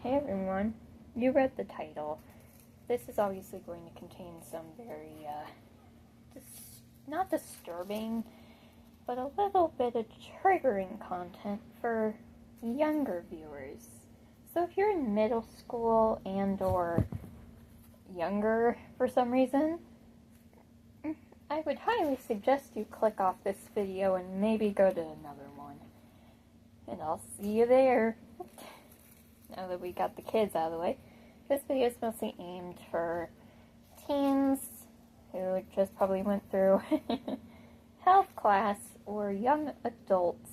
Hey everyone, you read the title. This is obviously going to contain some very, not disturbing, but a little bit of triggering content for younger viewers. So if you're in middle school and or younger for some reason, I would highly suggest you click off this video and maybe go to another one. And I'll see you there. Now that we got the kids out of the way, this video is mostly aimed for teens who just probably went through health class or young adults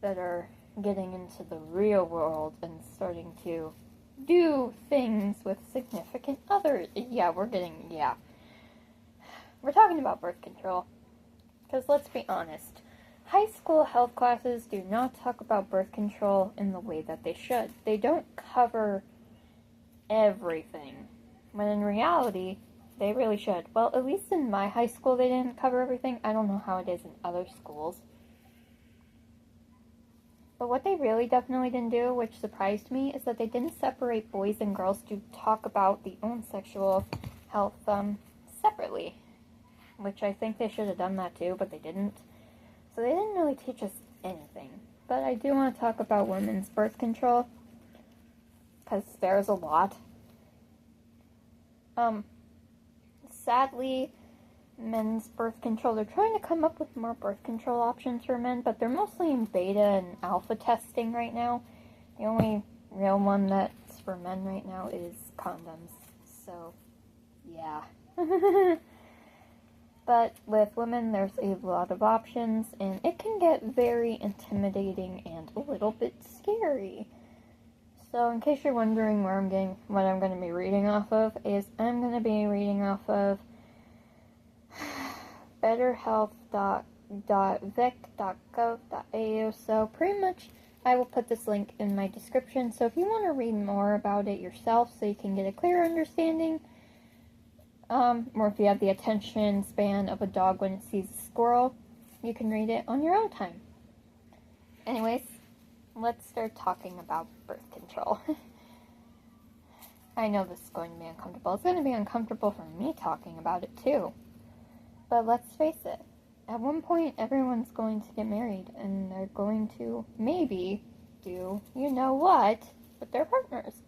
that are getting into the real world and starting to do things with significant others. We're talking about birth control. Because let's be honest, high school health classes do not talk about birth control in the way that they should. They don't cover everything, when in reality, they really should. Well, at least in my high school they didn't cover everything. I don't know how it is in other schools. But what they really definitely didn't do, which surprised me, is that they didn't separate boys and girls to talk about the own sexual health separately. Which I think they should have done that too, but they didn't. So they didn't really teach us anything. But I do want to talk about women's birth control, because there's a lot. Sadly, men's birth control, they're trying to come up with more birth control options for men, but they're mostly in beta and alpha testing right now. The only real one that's for men right now is condoms. So, yeah. But with women, there's a lot of options, and it can get very intimidating and a little bit scary. So, in case you're wondering what I'm going to be reading off of, is I'm going to be reading off of betterhealth.vec.gov.au. So, pretty much, I will put this link in my description. So, if you want to read more about it yourself, so you can get a clearer understanding, or if you have the attention span of a dog when it sees a squirrel, you can read it on your own time. Anyways, let's start talking about birth control. I know this is going to be uncomfortable. It's going to be uncomfortable for me talking about it too. But let's face it, at one point everyone's going to get married and they're going to maybe do you know what with their partners.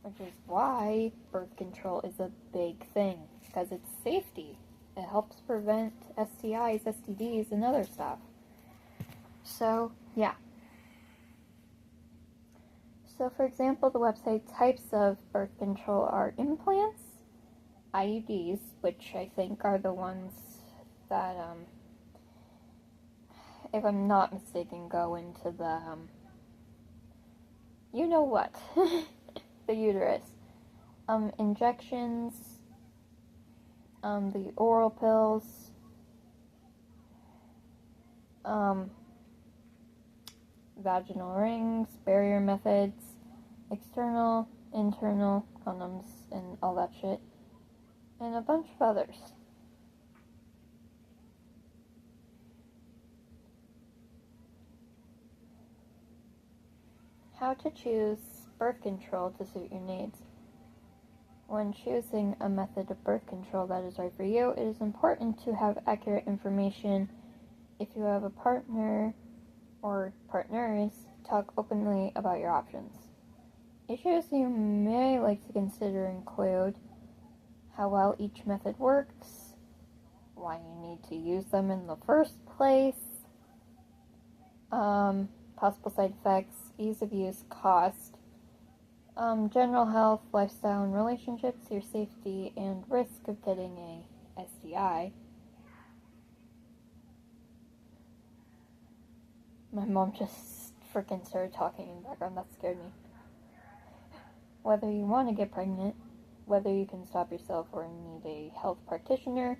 Which is why birth control is a big thing, because it's safety. It helps prevent STIs, STDs, and other stuff. So, yeah. So, for example, the website types of birth control are implants, IUDs, which I think are the ones that, if I'm not mistaken, go into the, you know what. The uterus, injections, the oral pills, vaginal rings, barrier methods, external, internal condoms, and all that shit, and a bunch of others. How to choose birth control to suit your needs. When choosing a method of birth control that is right for you, it is important to have accurate information. If you have a partner or partners, talk openly about your options. Issues you may like to consider include how well each method works, why you need to use them in the first place, possible side effects, ease of use, cost, general health, lifestyle, and relationships, your safety, and risk of getting a STI. My mom just freaking started talking in the background. That scared me. Whether you want to get pregnant, whether you can stop yourself or need a health practitioner,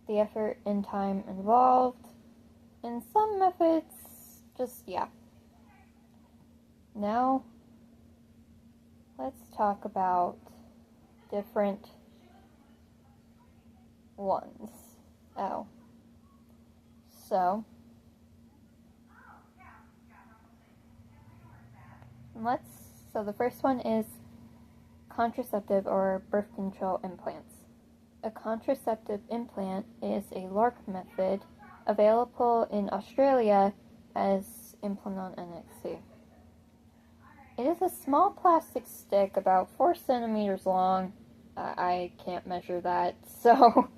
the effort and time involved, in some methods, yeah. Now, let's talk about different ones. So, let's So the first one is contraceptive or birth control implants. A contraceptive implant is a LARC method available in Australia as Implanon NXT. It is a small plastic stick about 4 centimeters long. I can't measure that, so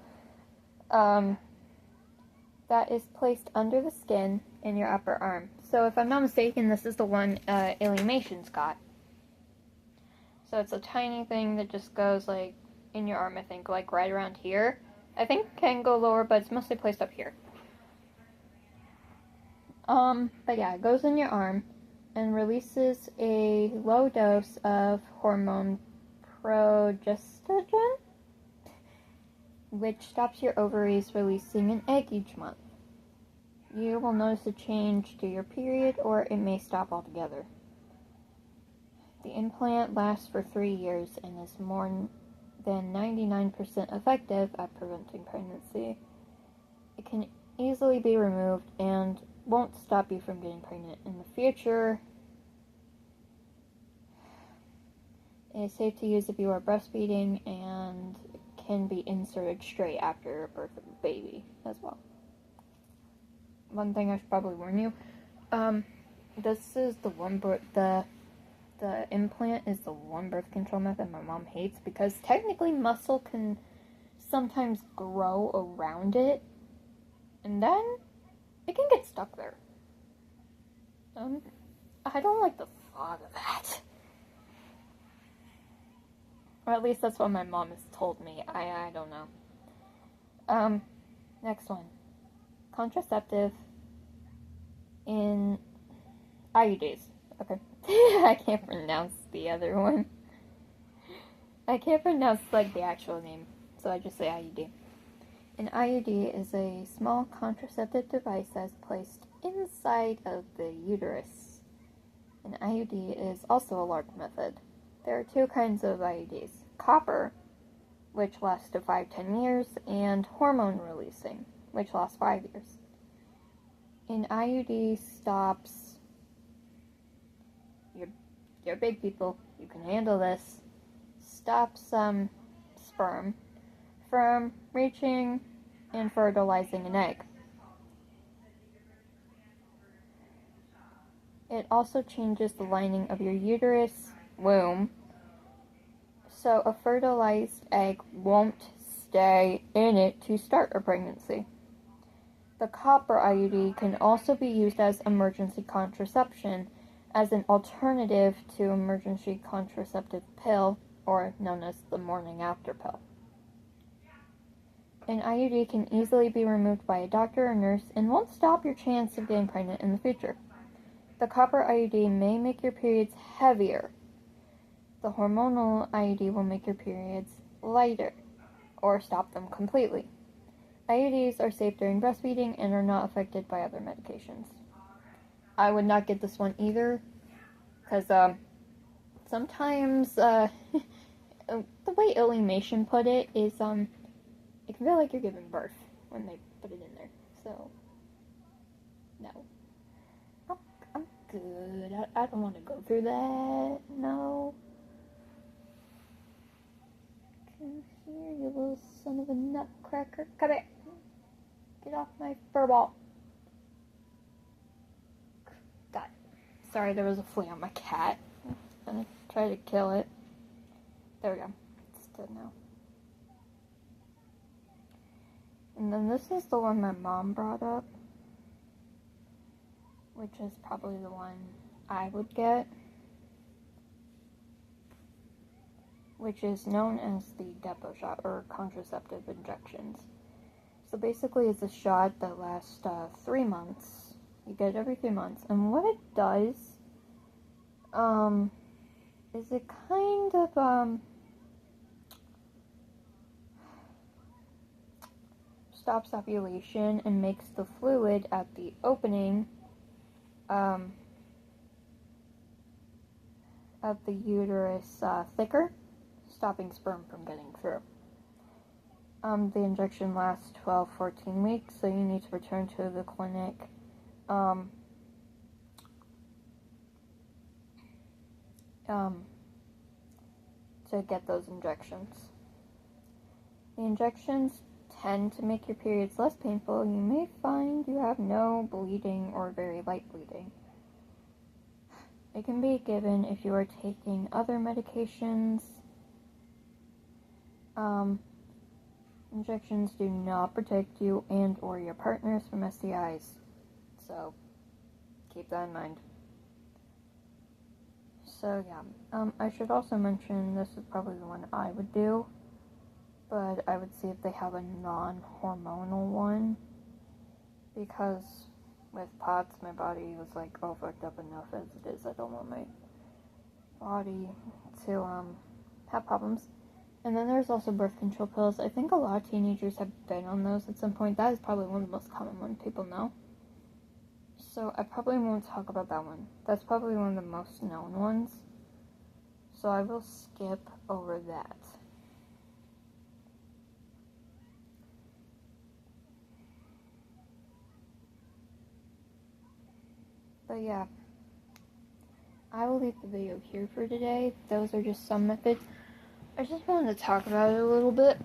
that is placed under the skin in your upper arm. So if I'm not mistaken, this is the one Illumination's got. So it's a tiny thing that just goes like in your arm, I think, like right around here. I think it can go lower, but it's mostly placed up here. But yeah, it goes in your arm and releases a low dose of hormone progestogen, which stops your ovaries releasing an egg each month. You will notice a change to your period, or it may stop altogether. The implant lasts for 3 years and is more than 99% effective at preventing pregnancy. It can easily be removed and won't stop you from getting pregnant in the future. It is safe to use if you are breastfeeding and can be inserted straight after birth of a baby as well. One thing I should probably warn you, this is the implant is the one birth control method my mom hates, because technically muscle can sometimes grow around it, and then it can get stuck there. I don't like the thought of that. Or at least that's what my mom has told me. I don't know. Next one. Contraceptive in IUDs. Okay. I can't pronounce the other one. I can't pronounce, like, the actual name, so I just say IUD. An IUD is a small contraceptive device that is placed inside of the uterus. An IUD is also a LARC method. There are 2 kinds of IUDs. Copper, which lasts to 5-10 years, and hormone releasing, which lasts 5 years. An IUD stops... You're big people, you can handle this. Stops sperm from reaching and fertilizing an egg. It also changes the lining of your uterus womb, so a fertilized egg won't stay in it to start a pregnancy. The copper IUD can also be used as emergency contraception, as an alternative to emergency contraceptive pill, or known as the morning after pill. An IUD can easily be removed by a doctor or nurse and won't stop your chance of getting pregnant in the future. The copper IUD may make your periods heavier. The hormonal IUD will make your periods lighter, or stop them completely. IUDs are safe during breastfeeding and are not affected by other medications. I would not get this one either, because sometimes the way Illumination put it is it can feel like you're giving birth when they put it in there. So no, I'm good. I don't want to go through that. No. Come here, you little son of a nutcracker. Come here. Get off my fur ball. Sorry, there was a flea on my cat. I'm gonna try to kill it. There we go. It's dead now. And then this is the one my mom brought up, which is probably the one I would get, which is known as the depot shot, or contraceptive injections. So basically it's a shot that lasts 3 months. You get it every 3 months, and what it does, is it kind of, stops ovulation and makes the fluid at the opening, of the uterus, thicker, stopping sperm from getting through. The injection lasts 12-14 weeks, so you need to return to the clinic to get those injections. The injections tend to make your periods less painful. You may find you have no bleeding or very light bleeding. It can be given if you are taking other medications. Injections do not protect you and or your partners from STIs, so keep that in mind. So yeah, I should also mention this is probably the one I would do, but I would see if they have a non-hormonal one, because with POTS my body was like all fucked up enough as it is. I don't want my body to have problems. And then there's also birth control pills. I think a lot of teenagers have been on those at some point. That is probably one of the most common ones people know. So I probably won't talk about that one. That's probably one of the most known ones. So I will skip over that. But yeah, I will leave the video here for today. Those are just some methods. I just wanted to talk about it a little bit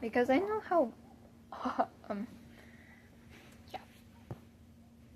because I know how